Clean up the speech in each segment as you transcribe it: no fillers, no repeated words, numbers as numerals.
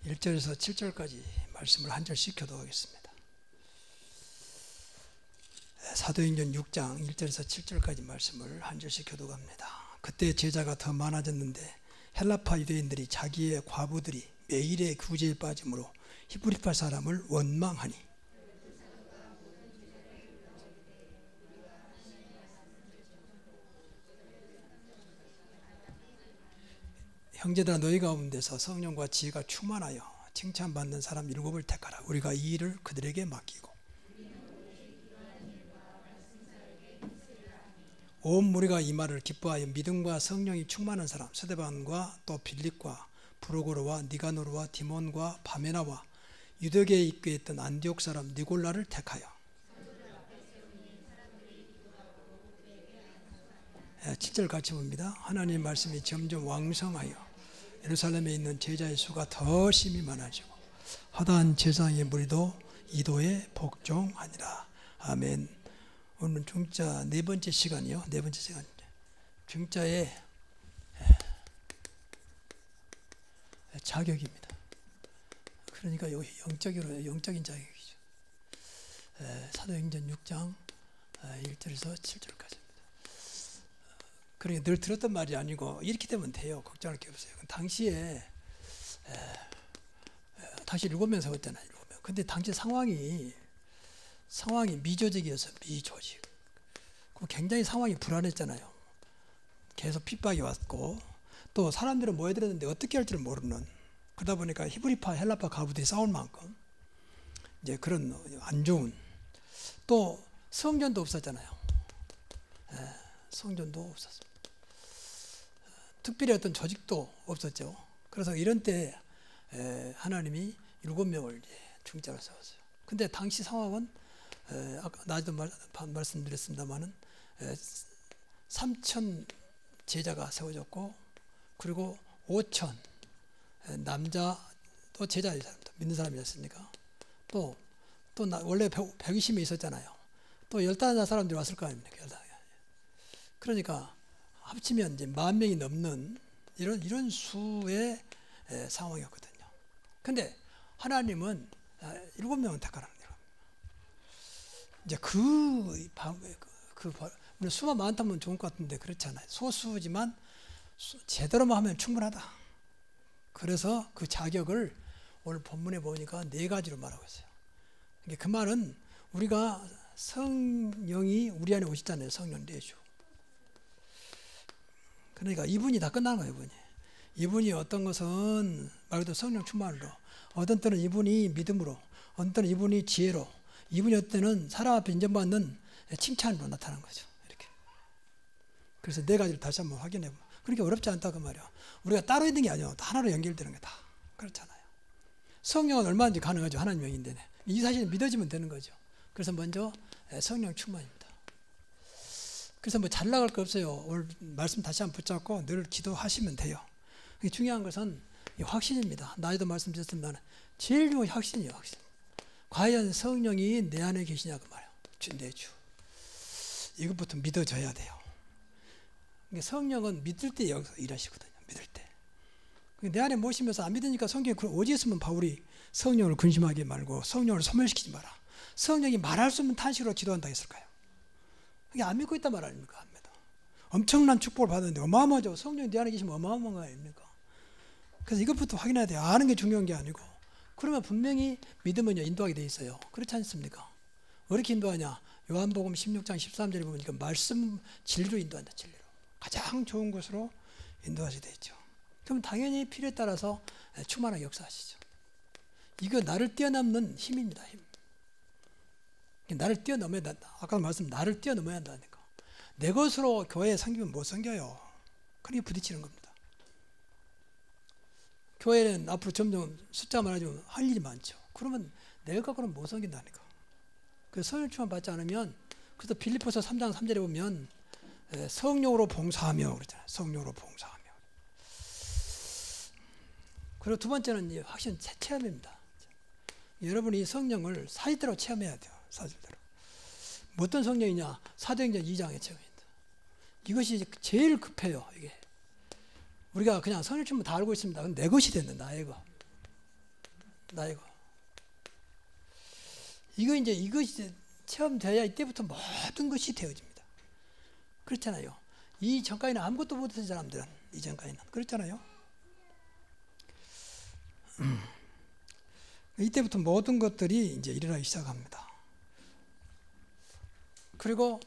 1절에서 7절까지 말씀을 한 절씩 교독하겠습니다. 사도행전 6장 1절에서 7절까지 말씀을 한 절씩 교독합니다. 그때 제자가 더 많아졌는데 헬라파 유대인들이 자기의 과부들이 매일의 구제에 빠짐으로 히브리파 사람을 원망하니 형제들아 너희 가운데서 성령과 지혜가 충만하여 칭찬받는 사람 7을 택하라. 우리가 이 일을 그들에게 맡기고 온 무리가 이 말을 기뻐하여 믿음과 성령이 충만한 사람 스데반과 또 빌립과 브로고로와 니가노르와 디몬과 바메나와 유대교에 입교했던 안디옥 사람 니골라를 택하여 7절 같이 봅니다. 하나님의 말씀이 점점 왕성하여 예루살렘에 있는 제자의 수가 더 심히 많아지고 허다한 제사장의 무리도 이도에 복종하니라. 아멘. 오늘은 중자 네 번째 시간이요. 네 번째 시간. 중자의 자격입니다. 그러니까 영적인 자격이죠. 사도행전 6장 1절에서 7절까지. 그러니까 늘 들었던 말이 아니고 이렇게 되면 돼요. 걱정할 게 없어요. 당시에 당시 7명 세웠잖아요. 7명. 근데 당시 상황이 미조직이었어요. 미조직. 굉장히 상황이 불안했잖아요. 계속 핍박이 왔고 또 사람들은 모여들었는데 어떻게 할지를 모르는, 그러다 보니까 히브리파 헬라파 가부들이 싸울 만큼 이제 그런 안 좋은, 또 성전도 없었잖아요. 성전도 없었습니다. 특별히 어떤 조직도 없었죠. 그래서 이런 때 하나님이 7명을 중자로 세웠어요. 근데 당시 상황은 아까 나도 말씀드렸습니다만은 3,000 제자가 세워졌고, 그리고 5,000 남자도 제자의 사람들 믿는 사람이었으니까 또 원래 120명 있었잖아요. 또 15 사람들이 왔을 거 아닙니까? 그러니까 합치면 이제 10,000명이 넘는 이런 수의 상황이었거든요. 근데 하나님은 7명은 택하라는 거예요. 이제 물론 수만 많다면 좋을 것 같은데 그렇지 않아요. 소수지만 제대로만 하면 충분하다. 그래서 그 자격을 오늘 본문에 보니까 4가지로 말하고 있어요. 그 말은 우리가 성령이 우리 안에 오시잖아요. 성령 내주. 그러니까 이분이 다 끝나는 거예요. 이분이 어떤 것은 말 그대로 성령 충만으로, 어떤 때는 이분이 믿음으로, 어떤 때는 이분이 지혜로, 이분이 어떤 때는 사람 앞에 인정받는 칭찬으로 나타나는 거죠. 이렇게. 그래서 4가지를 다시 한번 확인해 보면 그렇게 어렵지 않다 그 말이야. 우리가 따로 있는 게 아니야. 하나로 연결되는 게 다 그렇잖아요. 성령은 얼마든지 가능하죠. 하나님 영인데 이 사실은 믿어지면 되는 거죠. 그래서 먼저 성령 충만입니다. 그래서 뭐 잘 나갈 거 없어요. 오늘 말씀 다시 한번 붙잡고 늘 기도하시면 돼요. 중요한 것은 확신입니다. 나이도 말씀드렸습니다만 제일 중요한 확신이에요. 확신. 과연 성령이 내 안에 계시냐 그 말이에요. 내 주. 이것부터 믿어져야 돼요. 성령은 믿을 때 여기서 일하시거든요. 믿을 때. 내 안에 모시면서 안 믿으니까 성경에 오직했으면 바울이 성령을 근심하게 말고 성령을 소멸시키지 마라. 성령이 말할 수 없는 탄식으로 기도한다 했을까요? 이게 안 믿고 있단 말 아닙니까? 안 믿어. 엄청난 축복을 받았는데 어마어마하죠. 성령이 내 안에 계시면 어마어마한 거 아닙니까? 그래서 이것부터 확인해야 돼요. 아는 게 중요한 게 아니고. 그러면 분명히 믿으면 인도하게 돼 있어요. 그렇지 않습니까? 어떻게 인도하냐? 요한복음 16장 13절에 보니까 말씀 진리로 인도한다. 진리로. 가장 좋은 곳으로 인도하시게 돼 있죠. 그럼 당연히 필요에 따라서 충만하게 역사하시죠. 이거 나를 뛰어넘는 힘입니다. 힘. 나를 뛰어넘어야 한다. 아까 말씀 나를 뛰어넘어야 한다니까. 내 것으로 교회에 섬기면 못 섬겨요. 그러니까 부딪히는 겁니다. 교회는 앞으로 점점 숫자 많아지면 할 일이 많죠. 그러면 내가 갖고는 못 섬긴다니까. 그래서 성령 충만 받지 않으면, 그래서 빌립보서 3장 3절에 보면 성령으로 봉사하며 그러잖아요. 성령으로 봉사하며. 그리고 두 번째는 확신 체험입니다. 여러분이 성령을 사실대로 체험해야 돼요. 사실대로. 어떤 성령이냐? 사도행전 2장의 체험입니다. 이것이 제일 급해요. 이게 우리가 그냥 성령 충만 다 알고 있습니다. 내 것이 됐는 나의 것. 나이고. 이것이 체험돼야 이때부터 모든 것이 되어집니다. 그렇잖아요. 이 전까지는 아무것도 못했던 사람들은 이전까지는 그렇잖아요. 이때부터 모든 것들이 이제 일어나기 시작합니다. 그리고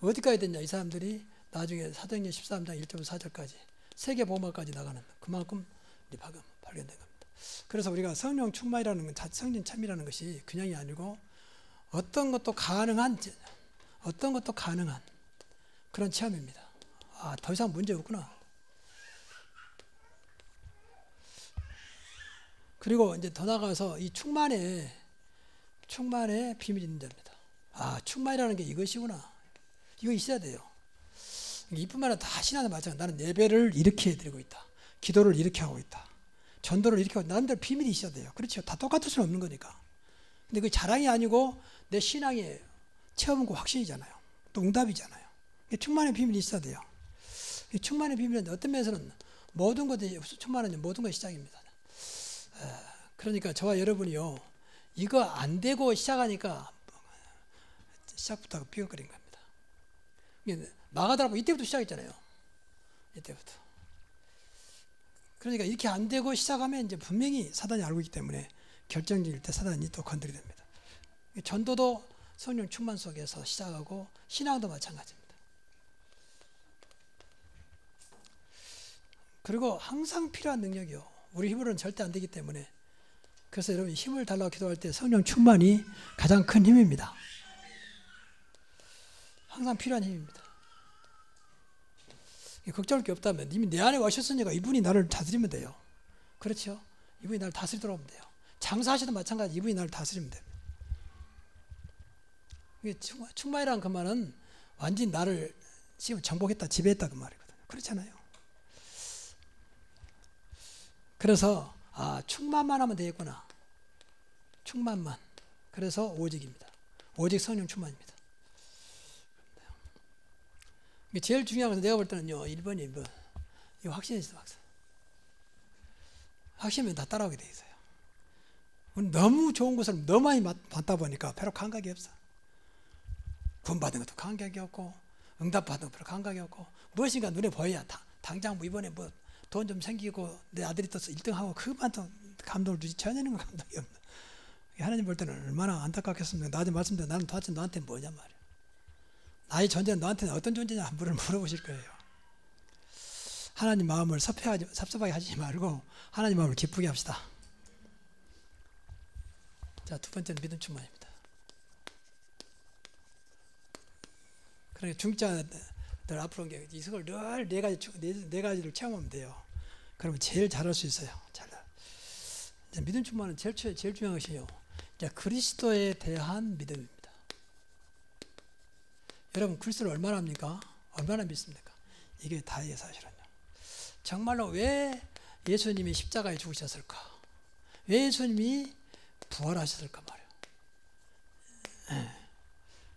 어디까지 됐냐? 이 사람들이 나중에 사도행전 13장 1절부터 4절까지 세계복음화까지 나가는 그만큼 발견된 겁니다. 그래서 우리가 성령 충만이라는 건 성령 참이라는 것이 그냥이 아니고 어떤 것도 가능한 그런 체험입니다. 아, 더 이상 문제 없구나. 그리고 이제 더 나가서 이 충만의 비밀이 있는 자입니다. 아, 충만이라는 게 이것이구나. 이거 있어야 돼요. 이뿐만 아니라 다 신앙에 마찬가지. 나는 예배를 이렇게 드리고 있다. 기도를 이렇게 하고 있다. 전도를 이렇게 하고 있다. 나름대로 비밀이 있어야 돼요. 그렇죠. 다 똑같을 수는 없는 거니까. 근데 그 자랑이 아니고 내 신앙의 체험과 확신이잖아요. 또 응답이잖아요. 충만의 비밀이 있어야 돼요. 충만의 비밀은 어떤 면에서는 모든 것이 충만한 모든 것이 시작입니다. 그러니까 저와 여러분이요, 이거 안 되고 시작하니까 시작부터 삐걱거린 겁니다. 마가다라고 이때부터 시작했잖아요. 이때부터. 그러니까 이렇게 안 되고 시작하면 이제 분명히 사단이 알고 있기 때문에 결정적일 때 사단이 또 건드리게 됩니다. 전도도 성령 충만 속에서 시작하고 신앙도 마찬가지입니다. 그리고 항상 필요한 능력이요. 우리 힘으로는 절대 안 되기 때문에 그래서 여러분 힘을 달라고 기도할 때 성령 충만이 가장 큰 힘입니다. 항상 필요한 힘입니다. 걱정할 게 없다면 이미 내 안에 와셨으니까 이분이 나를 다스리면 돼요. 그렇죠? 이분이 나를 다스리도록 하면 돼요. 장사하시도 마찬가지 이분이 나를 다스리면 됩니다. 충만이라는 그 말은 완전히 나를 지금 정복했다, 지배했다 그 말이거든요. 그렇잖아요. 그래서 충만만 하면 되겠구나. 충만만. 그래서 오직입니다. 오직 성령 충만입니다. 제일 중요한 것은 내가 볼 때는요, 1번이 1번. 이거 확신이 있어, 확신. 확신이면 다 따라오게 돼 있어요. 너무 좋은 것을 너무 많이 받다 보니까 별로 감각이 없어. 구원받은 것도 감각이 없고, 응답받은 것도 감각이 없고, 무엇인가 눈에 보여야 당장 뭐 이번에 뭐 돈 좀 생기고 내 아들이 또 1등하고 그것만 또 감동을 주지 전혀 감동이 없는. 하나님 볼 때는 얼마나 안타깝겠습니까? 나한테 말씀드려 나는 도대체 너한테 뭐냐 말이야. 나의 존재는 너한테는 어떤 존재냐 한번 물어보실 거예요. 하나님 마음을 섭섭하게 하지 말고 하나님 마음을 기쁘게 합시다. 자, 두 번째는 믿음 충만입니다. 그러니까 중자들 앞으로 이걸 늘 네 가지를 체험하면 돼요. 그러면 제일 잘할 수 있어요. 믿음 충만은 제일 중요한 것이요. 그리스도에 대한 믿음입니다. 여러분 그리스도를 얼마나 합니까? 얼마나 믿습니까? 이게 다예요 사실은요. 정말로 왜 예수님이 십자가에 죽으셨을까? 왜 예수님이 부활하셨을까 말이에요.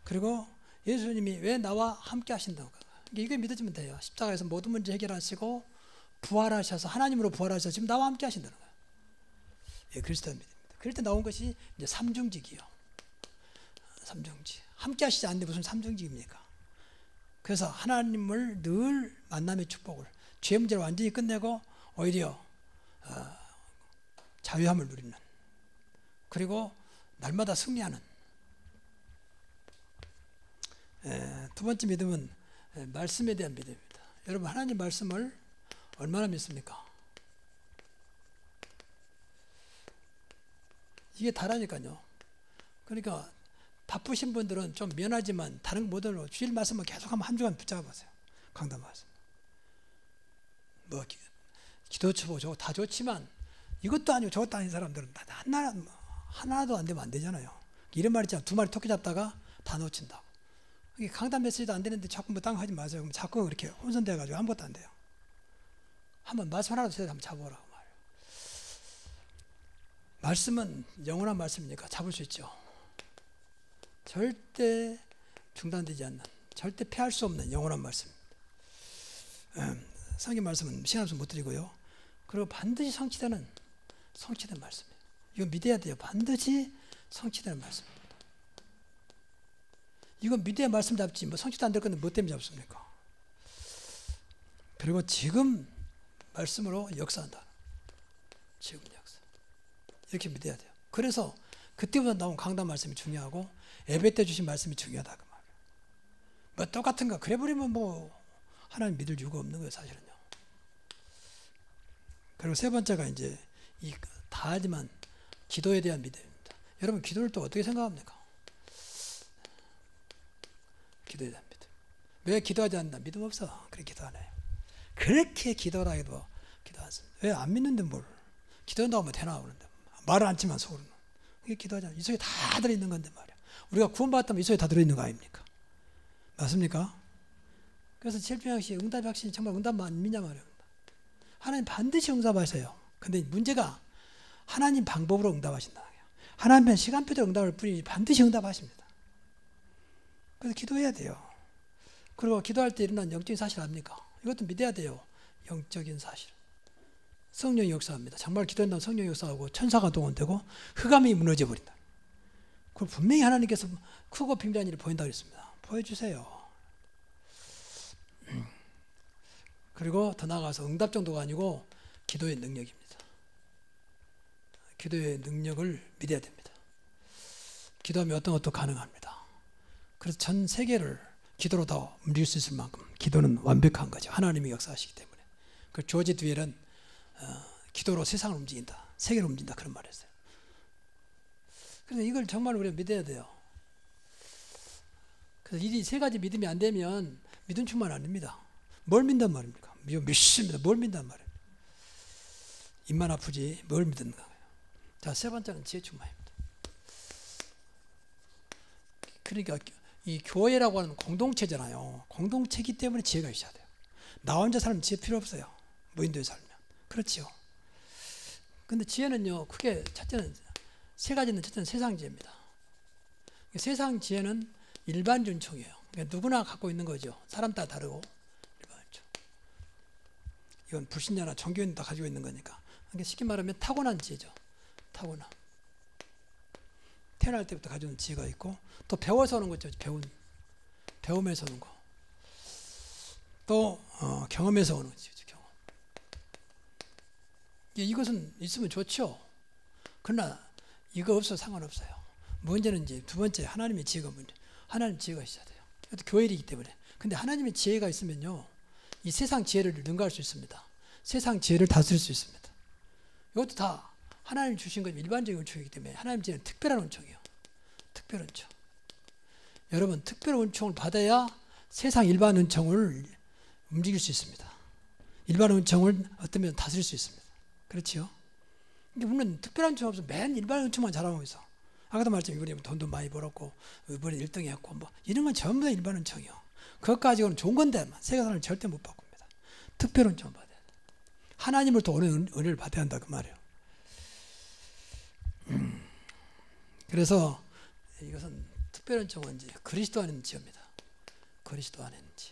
그리고 예수님이 왜 나와 함께 하신다고? 이게 믿어지면 돼요. 십자가에서 모든 문제 해결하시고 부활하셔서 하나님으로 부활하셔서 지금 나와 함께 하신다는 거예요. 예, 그리스도의 믿음입니다. 그럴 때 나온 것이 이제 삼중직이요. 삼중직. 함께 하시지 않는데 무슨 삼중직입니까? 그래서 하나님을 늘 만남의 축복을 죄 문제를 완전히 끝내고 오히려 자유함을 누리는 그리고 날마다 승리하는 두 번째 믿음은 말씀에 대한 믿음입니다. 여러분 하나님 말씀을 얼마나 믿습니까? 이게 다라니까요. 그러니까 바쁘신 분들은 좀 미안하지만 다른 모델로 주일 말씀을 계속 한 주간 붙잡아 보세요. 강단 말씀. 뭐 기도처고 저거 다 좋지만 이것도 아니고 저것도 아닌 사람들은 하나도 안 되면 안 되잖아요. 이런 말 있잖아요. 두 마리 토끼 잡다가 다 놓친다고. 이게 강단 메시지도 안 되는데 자꾸 뭐 딴 거 하지 마세요. 그럼 자꾸 이렇게 혼선돼가지고 아무것도 안 돼요. 한번 말씀 하나도 제대로 한번 잡아보라고 말이에요. 말씀은 영원한 말씀이니까 잡을 수 있죠. 절대 중단되지 않는, 절대 피할 수 없는 영원한 말씀입니다. 성경 말씀은 시간 없으면 못 드리고요. 그리고 반드시 성취된 말씀이에요. 이거 믿어야 돼요. 반드시 성취되는 말씀입니다. 이건 믿어야 말씀 잡지 뭐 성취도 안 될 건데 뭐 때문에 잡습니까? 그리고 지금 말씀으로 역사한다. 지금 역사. 이렇게 믿어야 돼요. 그래서 그때부터 나온 강단 말씀이 중요하고 예배 때 주신 말씀이 중요하다 그 말이에요. 뭐 똑같은 거 그래 버리면 뭐 하나님 믿을 이유가 없는 거예요, 사실은요. 그리고 세 번째가 이제 이 다하지만 기도에 대한 믿음입니다. 여러분 기도를 또 어떻게 생각합니까? 기도에 대한 믿음. 왜 기도하지 않나? 믿음 없어. 그래 기도 안 해요. 그렇게 기도라 해도 기도 안 씁니다. 왜 안 믿는데 뭘? 기도한다고 하면 되나 그러는데 말을 안 치면 속으로는. 이게 기도하지 않아. 이 속에 다 들어있는 건데 말이야. 우리가 구원받았다면 이 속에 다 들어있는 거 아닙니까? 맞습니까? 그래서 칠평양 씨 응답 확신이 정말 응답만 믿냐 말이에요. 하나님 반드시 응답하세요. 근데 문제가 하나님 방법으로 응답하신다. 하나님은 시간표대로 응답을 뿐이지 반드시 응답하십니다. 그래서 기도해야 돼요. 그리고 기도할 때 일어난 영적인 사실 압니까? 이것도 믿어야 돼요. 영적인 사실. 성령이 역사합니다. 정말 기도한다면 성령이 역사하고 천사가 동원되고 흑암이 무너져 버린다. 그걸 분명히 하나님께서 크고 비밀한 일을 보인다고 했습니다. 보여주세요. 그리고 더 나아가서 응답 정도가 아니고 기도의 능력입니다. 기도의 능력을 믿어야 됩니다. 기도하면 어떤 것도 가능합니다. 그래서 전 세계를 기도로 다 움직일 수 있을 만큼 기도는 완벽한 거죠. 하나님이 역사하시기 때문에. 그 조지 드웰은 기도로 세상을 움직인다. 세계를 움직인다. 그런 말을 했어요. 그래서 이걸 정말 우리가 믿어야 돼요. 그래서 이 세 가지 믿음이 안 되면 믿음 충만 아닙니다. 뭘 믿단 말입니까? 믿습니다. 뭘 믿단 말입니까? 입만 아프지 뭘 믿는가. 자, 세 번째는 지혜 충만입니다. 그러니까 이 교회라고 하는 공동체잖아요. 공동체이기 때문에 지혜가 있어야 돼요. 나 혼자 살면 지혜 필요 없어요. 무인도에 살면. 그렇지요. 근데 지혜는요, 크게 첫째는 세 가지는 첫째는 세상 지혜입니다. 세상 지혜는 일반 윤총이에요. 그러니까 누구나 갖고 있는 거죠. 사람 따라 다르고 일반 윤총. 이건 불신자나 종교인도 다 가지고 있는 거니까. 그러니까 쉽게 말하면 타고난 지혜죠. 타고난. 태어날 때부터 가지고 있는 지혜가 있고 또 배워서 오는 거죠. 배움에서 오는 거. 또 경험에서 오는 거죠. 경험. 이것은 있으면 좋죠. 그러나 이거 없어도 상관없어요. 문제는 이제 두 번째 하나님의 지혜가 문제. 하나님 지혜가 있어야 돼요. 이것도 교회이기 때문에. 근데 하나님의 지혜가 있으면요, 이 세상 지혜를 능가할 수 있습니다. 세상 지혜를 다스릴 수 있습니다. 이것도 다 하나님 주신 건 일반적인 은총이기 때문에 하나님 지혜는 특별한 은총이에요. 특별 은총. 여러분 특별 은총을 받아야 세상 일반 은총을 움직일 수 있습니다. 일반 은총을 어떤 면에 다스릴 수 있습니다. 그렇지요? 물론 특별한 은총 없어 맨 일반 은총만 잘하고 있어. 아까도 말했지만 이번에 돈도 많이 벌었고 이번에 1등 했고 뭐 이런 건 전부 다 일반 은총이요. 그것 가지고는 좋은 건데 세상사람은 절대 못 바꿉니다. 특별 은총을 받아야 돼. 하나님을 또 은혜를 받아야 한다 그 말이에요. 그래서 이것은 특별한 정은 이제 그리스도 안에 있는 지혜입니다. 그리스도 안에 있는 지혜.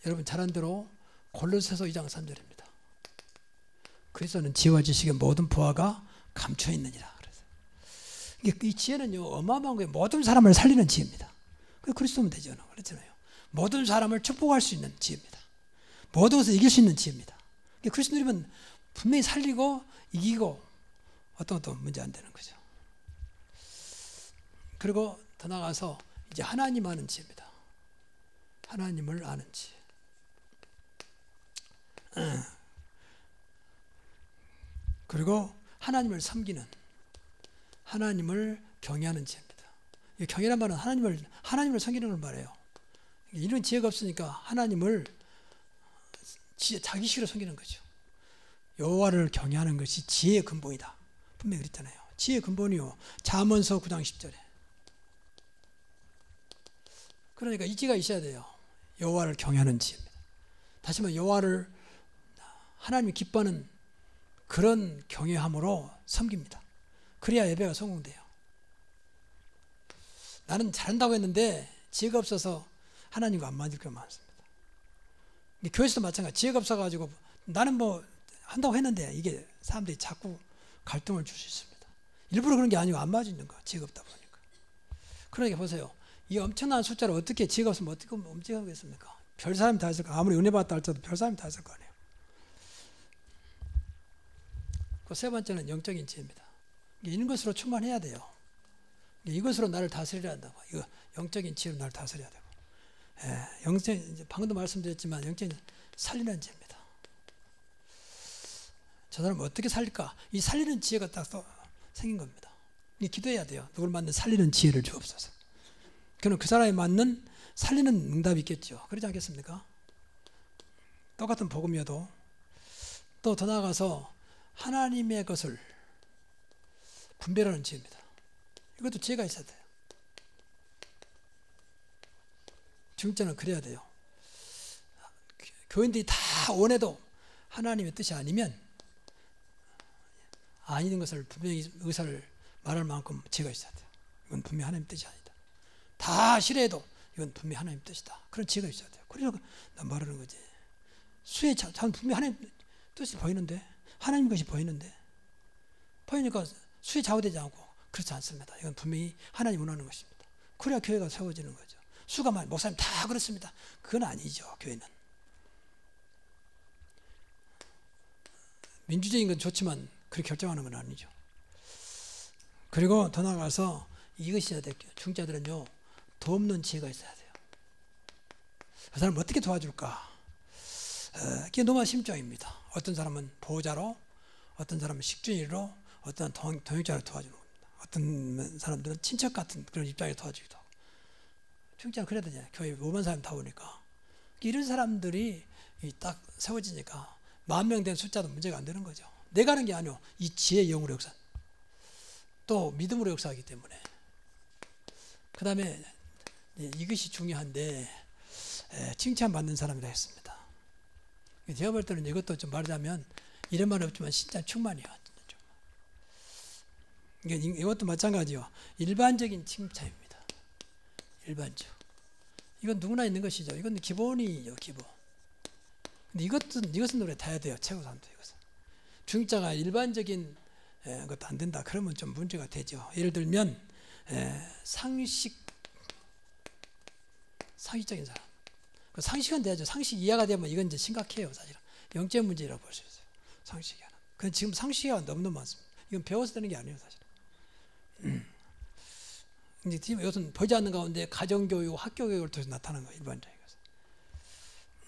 여러분 잘 아는 대로 골로새서 2장 3절입니다. 그리스도는 지혜와 지식의 모든 부하가 감춰 있느니라. 그래서 이 지혜는요 어마어마한 거예요. 모든 사람을 살리는 지혜입니다. 그 그리스도면 되죠. 그렇잖아요. 모든 사람을 축복할 수 있는 지혜입니다. 모든 것을 이길 수 있는 지혜입니다. 그리스도님은 분명히 살리고 이기고 어떤 것도 문제 안 되는 거죠. 그리고 더 나아가서 이제 하나님 아는 지혜입니다. 하나님을 아는 지혜. 그리고 하나님을 섬기는, 하나님을 경외하는 지혜입니다. 이 경외란 말은 하나님을 섬기는 걸 말해요. 이런 지혜가 없으니까 하나님을 자기식으로 섬기는 거죠. 여호와를 경외하는 것이 지혜의 근본이다. 분명히 그랬잖아요. 지혜의 근본이요. 잠언서 9장 10절에. 그러니까 이 지혜가 있어야 돼요. 여호와를 경외하는 지혜입니다. 다시 말해 여호와를 하나님이 기뻐하는 그런 경외함으로 섬깁니다. 그래야 예배가 성공돼요. 나는 잘한다고 했는데 지혜가 없어서 하나님과 안 맞을 게 많습니다. 교회에서도 마찬가지. 지혜가 없어가지고 나는 뭐 한다고 했는데 이게 사람들이 자꾸 갈등을 줄 수 있습니다. 일부러 그런 게 아니고 안 맞는 거, 지혜가 없다 보니까. 그러니까 보세요. 이 엄청난 숫자를 어떻게 지혜가 없으면 어떻게 움직이겠습니까? 별 사람이 다 있을 거, 아무리 은혜 받았다 할지라도 별 사람이 다 있을 거 아니에요. 그 세 번째는 영적인 지혜입니다. 이런 것으로 충만해야 돼요. 이것으로 나를 다스리려 한다고. 이거 영적인 지혜로 나를 다스려야 되고. 영적, 방금도 말씀드렸지만 영적인 살리는 지혜입니다. 저 사람 어떻게 살릴까? 이 살리는 지혜가 딱 생긴 겁니다. 이 기도해야 돼요. 누굴 맞는 살리는 지혜를 주옵소서. 그럼 그 사람에 맞는 살리는 응답이 있겠죠. 그러지 않겠습니까? 똑같은 복음이어도 또 더 나아가서 하나님의 것을 분별하는 지혜입니다. 이것도 지혜가 있어야 돼요. 중직자는 그래야 돼요. 교인들이 다 원해도 하나님의 뜻이 아니면 아닌 것을 분명히 의사를 말할 만큼 지혜가 있어야 돼요. 이건 분명히 하나님의 뜻이 아니다. 다 싫어해도 이건 분명히 하나님의 뜻이다. 그런 지혜가 있어야 돼요. 그래서 난 말하는 거지. 수에 참 분명히 하나님의 뜻이 보이는데, 하나님의 것이 보이는데, 보이니까 수에 좌우되지 않고 그렇지 않습니다. 이건 분명히 하나님 원하는 것입니다. 그래야 교회가 세워지는 거죠. 수가 많이 목사님 다 그렇습니다. 그건 아니죠. 교회는 민주적인 건 좋지만 그렇게 결정하는 건 아니죠. 그리고 더 나아가서 이것이 있어야 돼요. 중직자들은요, 돕는 지혜가 있어야 돼요. 그 사람을 어떻게 도와줄까? 그게 너무 심정입니다. 어떤 사람은 보호자로, 어떤 사람은 식준이로, 어떤 동역자로 도와주는 겁니다. 어떤 사람들은 친척 같은 그런 입장에 도와주기도 하고. 중직자는 그래야 되잖아요. 교회에 5만 사람 다 오니까. 이런 사람들이 딱 세워지니까 10,000명 된 숫자도 문제가 안 되는 거죠. 내가 하는 게 아니오. 이 지혜의 영으로 역사, 또 믿음으로 역사하기 때문에. 그 다음에 이것이 중요한데, 칭찬받는 사람이라 했습니다. 제가 볼 때는 이것도 좀 말하자면 이런 말은 없지만 진짜 충만이에요. 이것도 마찬가지요. 일반적인 칭찬입니다. 일반적. 이건 누구나 있는 것이죠. 이건 기본이죠, 기본. 근데 이것은 노래 다 해야 돼요. 최고 사람도 이것은. 중직자가 일반적인 것도 안 된다. 그러면 좀 문제가 되죠. 예를 들면 상식적인 사람. 그 상식은 돼야죠. 상식 이하가 되면 이건 이제 심각해요, 사실은. 영적 문제라고 볼 수 있어요. 상식이 하나. 근데 지금 상식이 너무너무 많습니다. 이건 배워서 되는 게 아니에요, 사실. 이제 이것은 보지 않는 가운데 가정교육, 학교교육을 통해서 나타나는 거예요, 일반적인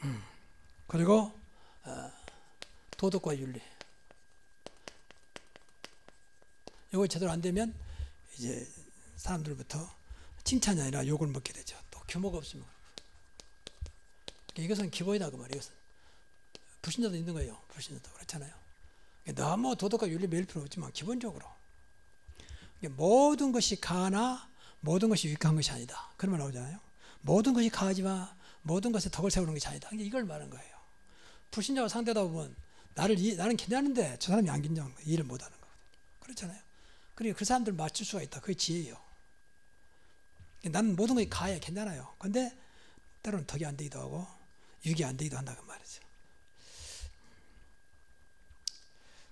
것은. 그리고 도덕과 윤리. 이거 제대로 안 되면 이제 사람들부터 칭찬이 아니라 욕을 먹게 되죠. 또 규모가 없으면. 이것은 기본이다 그 말이에요. 이것은 불신자도 있는 거예요. 불신자도 그렇잖아요. 너무 도덕과 윤리 매일 필요 없지만 기본적으로 모든 것이 가하나 모든 것이 유익한 것이 아니다. 그런 말 나오잖아요. 모든 것이 가하지만 모든 것에 덕을 세우는 것이 아니다. 이걸 말하는 거예요. 불신자와 상대하다 보면 나는 괜찮은데 저 사람이 안 괜찮은 거예요. 이해를 못하는 거거든요. 그렇잖아요. 그러니까 그 사람들을 맞출 수가 있다. 그게 지혜예요. 나는 모든 것이 가야 괜찮아요. 근데 때로는 덕이 안 되기도 하고 유익이 안 되기도 한다고 말이죠.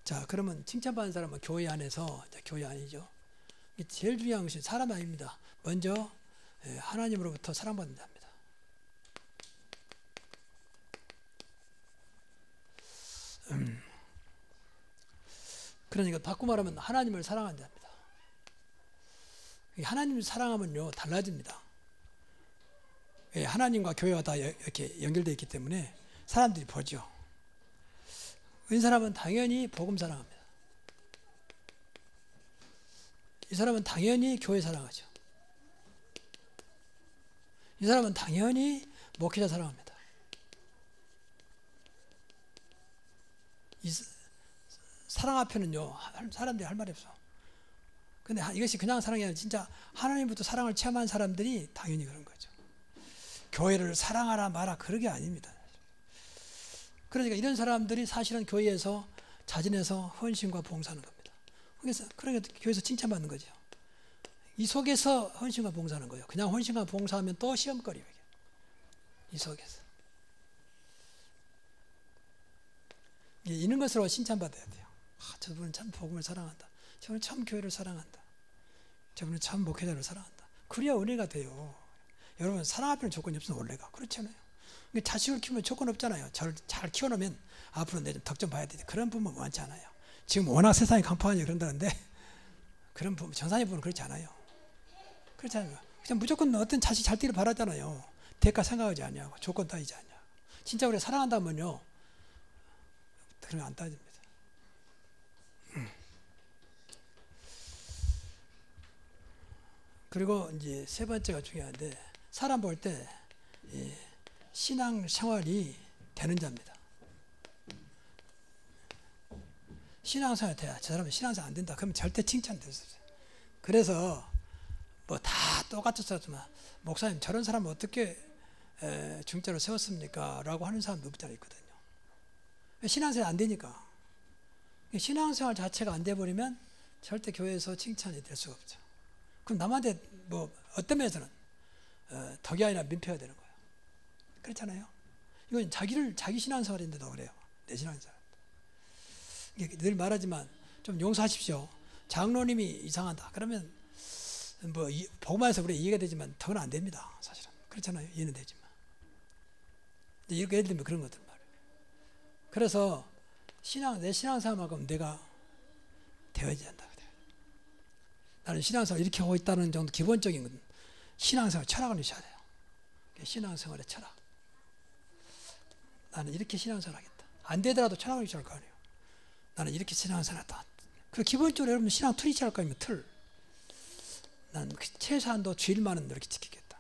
자, 그러면 칭찬받는 사람은 교회 안에서, 교회 아니죠. 제일 중요한 것이 사람 아닙니다. 먼저 하나님으로부터 사랑받는 자입니다. 그러니까 바꾸고 말하면 하나님을 사랑하는 자입니다. 하나님을 사랑하면요 달라집니다. 하나님과 교회가 다 이렇게 연결되어 있기 때문에 사람들이 보죠. 이 사람은 당연히 복음 사랑합니다. 이 사람은 당연히 교회 사랑하죠. 이 사람은 당연히 목회자 사랑합니다. 이 사랑 앞에는요 사람들이 할 말이 없어. 근데 이것이 그냥 사랑이 아니라 진짜 하나님부터 사랑을 체험한 사람들이 당연히 그런 거죠. 교회를 사랑하라 마라 그런 게 아닙니다. 그러니까 이런 사람들이 사실은 교회에서 자진해서 헌신과 봉사하는 겁니다. 그러니까 교회에서 칭찬받는 거죠. 이 속에서 헌신과 봉사하는 거예요. 그냥 헌신과 봉사하면 또 시험거리예요. 이 속에서. 이런 것으로 칭찬받아야 돼요. 저분은 참 복음을 사랑한다. 저분은 참 교회를 사랑한다. 저분은 참 목회자를 사랑한다. 그래야 은혜가 돼요. 여러분 사랑 앞에는 조건이 없으면 원래가 그렇잖아요. 자식을 키우면 조건 없잖아요. 잘 키워놓으면 앞으로 내 좀 덕 좀 봐야 돼. 그런 부모 많지 않아요. 지금 워낙 세상이 간파하니 그런다는데 그런 부모, 정상의 부모는 그렇지 않아요. 그렇지 않아요. 그냥 무조건 어떤 자식 잘 되기를 바라잖아요. 대가 생각하지 않냐고, 조건 따지지 않냐고. 진짜 우리가 사랑한다면요, 그러면 안 따집니다. 그리고 이제 세 번째가 중요한데, 사람 볼 때 신앙 생활이 되는 자입니다. 신앙생활 돼야 저 사람은 신앙생활 안 된다. 그러면 절대 칭찬될 수 없어요. 그래서 뭐 다 똑같았지만 목사님 저런 사람은 어떻게 중자로 세웠습니까? 라고 하는 사람도 없잖아요. 있거든요. 신앙생활 안 되니까. 신앙생활 자체가 안 돼버리면 절대 교회에서 칭찬이 될 수가 없죠. 그럼 남한테 뭐 어떤 면에서는 덕이 아니라 민폐가 되는 거예요. 그렇잖아요. 이건 자기 신앙생활인데도 그래요. 내 신앙생활. 늘 말하지만 좀 용서하십시오. 장로님이 이상하다. 그러면 뭐 복음에서 우리 이해가 되지만 더는 안 됩니다. 사실은 그렇잖아요. 이해는 되지만 이렇게 예를 들면 그런 것들 말이에요. 그래서 내 신앙생활만큼 내가 되어야지 한다. 나는 신앙생활 이렇게 하고 있다는 정도 기본적인 건 신앙생활 철학을 하셔야 돼요. 신앙생활의 철학. 나는 이렇게 신앙생활 하겠다. 안 되더라도 철학을 유지할 거 아니에요. 나는 이렇게 신앙생활 한다. 그리고 기본적으로 여러분 신앙 틀이 있을 거 아니에요. 틀. 나는 최소한도 주일만은 이렇게 지키겠다.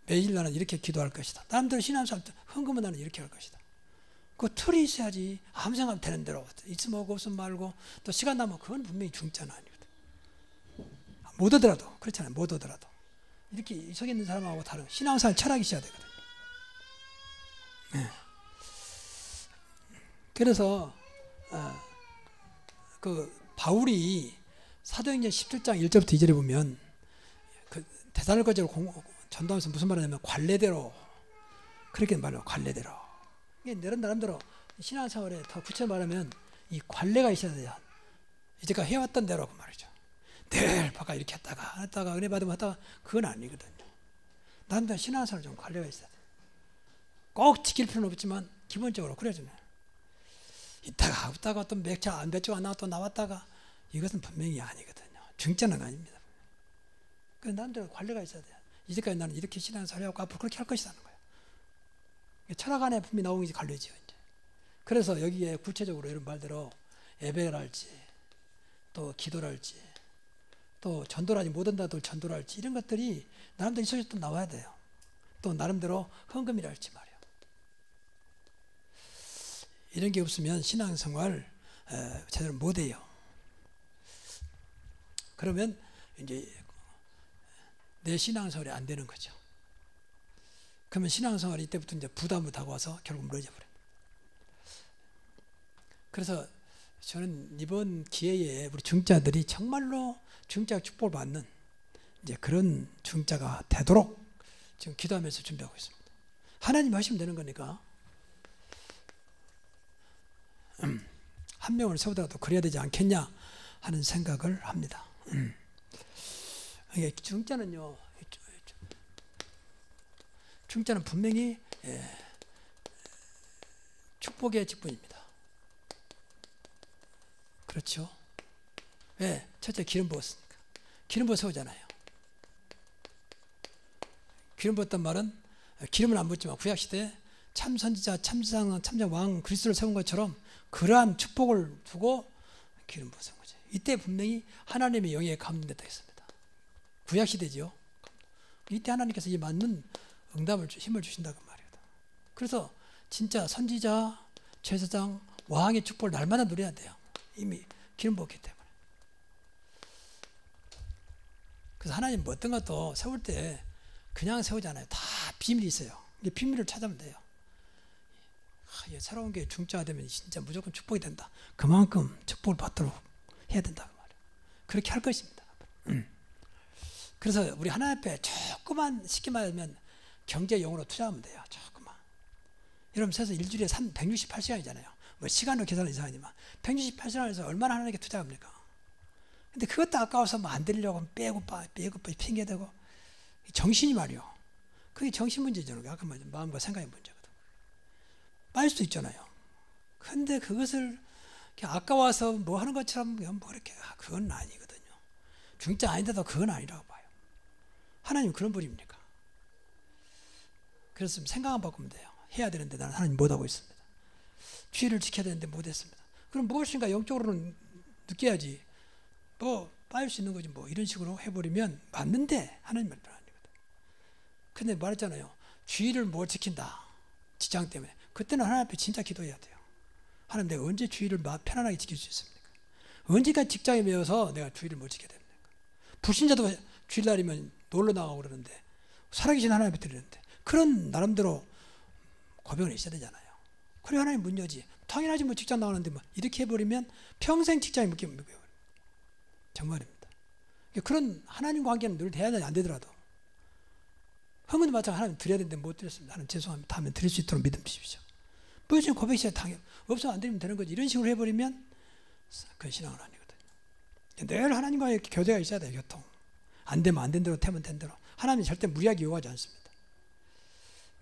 매일 나는 이렇게 기도할 것이다. 남들 신앙생활 헌금은 나는 이렇게 할 것이다. 그 틀이 있어야지 아무 생각 되는 대로 있으면 오고 없으면 말고 또 시간 나면 그건 분명히 중자는 아니거든. 못 오더라도 그렇잖아요. 못 오더라도 이렇게 속에 있는 사람하고 다른 신앙생활 철학이 있어야 되거든요. 네. 그래서 그 바울이 사도행전 17장 1절부터 2절에 보면 그 데살로니가로 전도하면서 무슨 말을 하냐면 관례대로 그렇게 말해요. 관례대로. 이게 나름대로 신앙생활에 더 구체적으로 말하면 이 관례가 있어야 돼요. 이제까지 해왔던 대로 그 말이죠. 늘 바깥 이렇게 했다가 은혜 받으면 하다가 그건 아니거든요. 나름대로 신앙생활 좀 관례가 있어야 돼요. 꼭 지킬 필요는 없지만 기본적으로 그래주네. 있다가 없다가 또 몇 주 안 나와 또 나왔다가 이것은 분명히 아니거든요. 중자는 아닙니다. 그래서 나름대로 관례가 있어야 돼요. 이제까지 나는 이렇게 신앙생활 해왔고 앞으로 그렇게 할 것이라는 거예요. 철학 안에 분명히 나오는 게 관례지요. 이제. 그래서 여기에 구체적으로 이런 말대로 예배랄지 또 기도랄지 또 전도랄지 못 온다도 전도랄지 이런 것들이 나름대로 이 속에서 또 나와야 돼요. 또 나름대로 헌금이랄지 말이에요. 이런 게 없으면 신앙생활 제대로 못해요. 그러면 이제 내 신앙생활이 안 되는 거죠. 그러면 신앙생활이 이때부터 이제 부담을 다가와서 결국 무너져 버려요. 그래서 저는 이번 기회에 우리 중자들이 정말로 중자 축복을 받는 이제 그런 중자가 되도록 지금 기도하면서 준비하고 있습니다. 하나님 하시면 되는 거니까 한 명을 세우더라도 그래야 되지 않겠냐 하는 생각을 합니다. 이게 중자는요, 중자는 분명히 축복의 직분입니다. 그렇죠? 왜? 첫째 기름 부었으니까. 기름 부어 세우잖아요. 기름 부었단 말은 기름은 안 붓지만 구약시대에 참선지자, 참장 왕 그리스도를 세운 것처럼 그러한 축복을 두고 기름 부어 세운 거죠. 이때 분명히 하나님의 영에 감동됐다 했습니다. 구약시대죠. 이때 하나님께서 이 맞는 응답을 힘을 주신다고 말이에요. 그래서 진짜 선지자, 제사장, 왕의 축복을 날마다 누려야 돼요. 이미 기름 부었기 때문에. 그래서 하나님 뭐 어떤 것도 세울 때 그냥 세우잖아요. 다 비밀이 있어요. 이 비밀을 찾으면 돼요. 새로운 게 중자가 되면 진짜 무조건 축복이 된다. 그만큼 축복을 받도록 해야 된다고 말이에요. 그렇게 할 것입니다. 그래서 우리 하나님 앞에 조금만 쉽게 말하면 경제 용어로 투자하면 돼요. 조금만. 여러분 세서 일주일에 168시간이잖아요. 뭐 시간으로 계산은 이상하지만 168시간에서 얼마나 하나님께 투자합니까? 근데 그것도 아까워서 뭐 안 드리려고 빼고 핑계대고 정신이 말이요. 그게 정신 문제잖아요. 아까 말한 마음과 생각의 문제거든. 빠질 수도 있잖아요. 근데 그것을 아까워서 뭐 하는 것처럼 뭐 이렇게 그건 아니거든요. 중자 아닌데도 그건 아니라고 봐요. 하나님 그런 분입니까? 그래서 생각만 바꾸면 돼요. 해야 되는데 나는 하나님 못하고 있습니다. 주의를 지켜야 되는데 못했습니다. 그럼 무엇인가 영적으로는 느껴야지. 뭐 빠질 수 있는 거지 뭐 이런 식으로 해버리면 맞는데 하나님 말대로 아니거든. 근데 말했잖아요. 주의를 못 지킨다. 직장 때문에. 그때는 하나님 앞에 진짜 기도해야 돼요. 하나님 내가 언제 주의를 편안하게 지킬 수 있습니까? 언제까지 직장에 매여서 내가 주의를 못 지켜야 됩니까? 불신자도 주일날이면 놀러 나가고 그러는데 살아계신 하나님 앞에 드리는데 그런 나름대로 고백은 있어야 되잖아요. 그래 하나님 문 여지. 당연하지 뭐 직장 나가는데 뭐 이렇게 해버리면 평생 직장에 묶여버려요. 정말입니다. 그런 하나님 관계는 늘 돼야 되지 안 되더라도 흥은 마찬가지로 하나님 드려야 되는데 못 드렸습니다. 하나님 죄송합니다. 다음에 드릴 수 있도록 믿음 주십시오. 뭐 지금 고백시에 당연 없으면 안 드리면 되는 거지. 이런 식으로 해버리면 그건 신앙은 아니거든요. 늘 하나님과의 교제가 있어야 돼요. 교통. 안 되면 안 된 대로 되면 된 대로. 하나님이 절대 무리하게 요구하지 않습니다.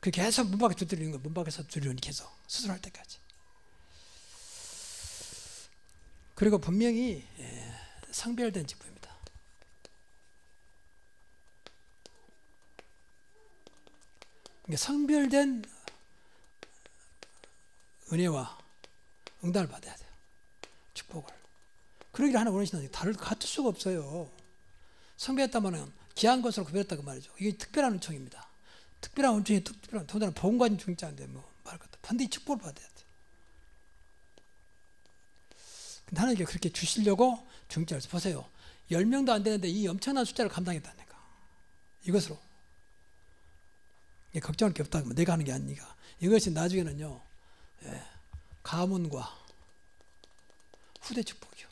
그 계속 문 밖에 두드리는 거, 문 밖에서 두드리는 계속 수술할 때까지. 그리고 분명히 성별된 직분입니다. 성별된 은혜와 응답을 받아야 돼요. 축복을. 그러기를 하나 원하시는 같을 수가 없어요. 성별했다면 귀한 것으로 구별했다고 말이죠. 이게 특별한 은총입니다. 특별한 은총이 특별한 더군다나 복음 가진 중자인데 뭐 말할 것도 반드시 축복을 받아야 돼요. 근데 하나님께 그렇게 주시려고 중자를 보세요. 10명도 안 되는데 이 엄청난 숫자를 감당했다니까. 이것으로. 걱정할 게 없다고 내가 하는 게 아니니까. 이것이 나중에는요. 가문과 후대 축복이요.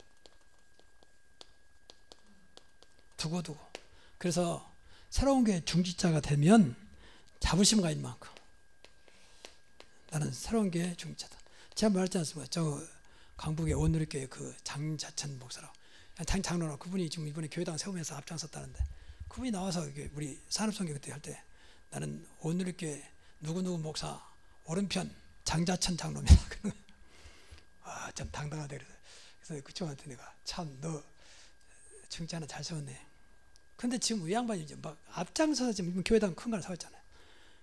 두고두고. 그래서 새로운 교회 중지자가 되면 자부심 가진 만큼 나는 새로운 교회 중지자다. 제가 말했지 않습니까? 저 강북의 온누리교회 그 장자천 목사라고 장로라고 그분이 지금 이번에 교회당 세우면서 앞장섰다는데 그분이 나와서 우리 산업선교 그때 할 때 나는 온누리교회 누구누구 목사 오른편 장자천 장로입니다. 아, 참 당당하다 그래서 그쪽한테 내가 참 너 중지 하나 잘 세웠네. 근데 지금 이 양반이 이제 막 앞장서서 지금 이번 교회당 큰 걸 사왔잖아요.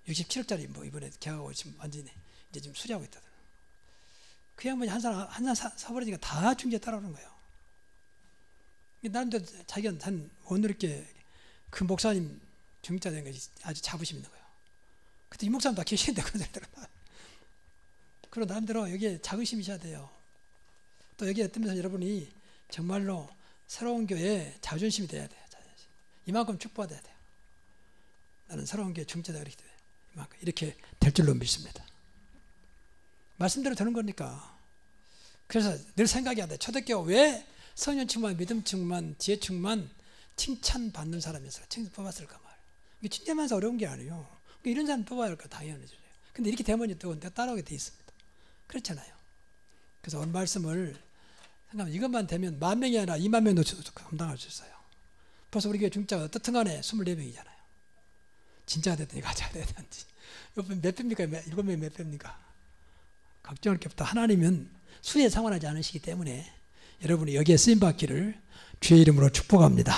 67억짜리 뭐 이번에 계약하고 지금 완전히 이제 지금 수리하고 있다더라. 그 양반이 한 사람 사버리니까 다 중지에 따라오는 거예요. 나름대로 자기가 한 오늘께 그 목사님 중지자 된 것이 아주 자부심 있는 거예요. 그때 이 목사님 다 계시는데 그런 나름대로 여기에 자긍심이셔야 돼요. 또 여기에 뜨면서 여러분이 정말로 새로운 교회에 자존심이 돼야 돼요. 자존심. 이만큼 축복받아야 돼요. 나는 새로운 교회 중지자다 이렇게 돼요. 이만큼 이렇게 될 줄로 믿습니다. 말씀대로 되는 거니까. 그래서 늘 생각해야 돼. 초대교회가 왜 성령 충만, 믿음 충만, 지혜 충만, 칭찬받는 사람이었을까? 칭찬 뽑았을까 말이에요. 이게 칭찬하면서 어려운 게 아니에요. 이런 사람 뽑아야 할까? 당연하죠. 근데 이렇게 되면 또 따라오게 돼 있습니다. 그렇잖아요. 그래서 오늘 말씀을 생각하면 이것만 되면 10,000명이 아니라 20,000명도 감당할 수 있어요. 벌써 우리 교회 중자가 어떻든 간에 24명이잖아요. 진짜가 됐더니 가짜가 됐든지. 이번 몇 배입니까? 7명이 몇 배입니까? 걱정할 게 없다. 하나님은 수에 상관하지 않으시기 때문에 여러분이 여기에 쓰임받기를 주의 이름으로 축복합니다.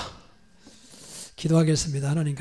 기도하겠습니다. 하나님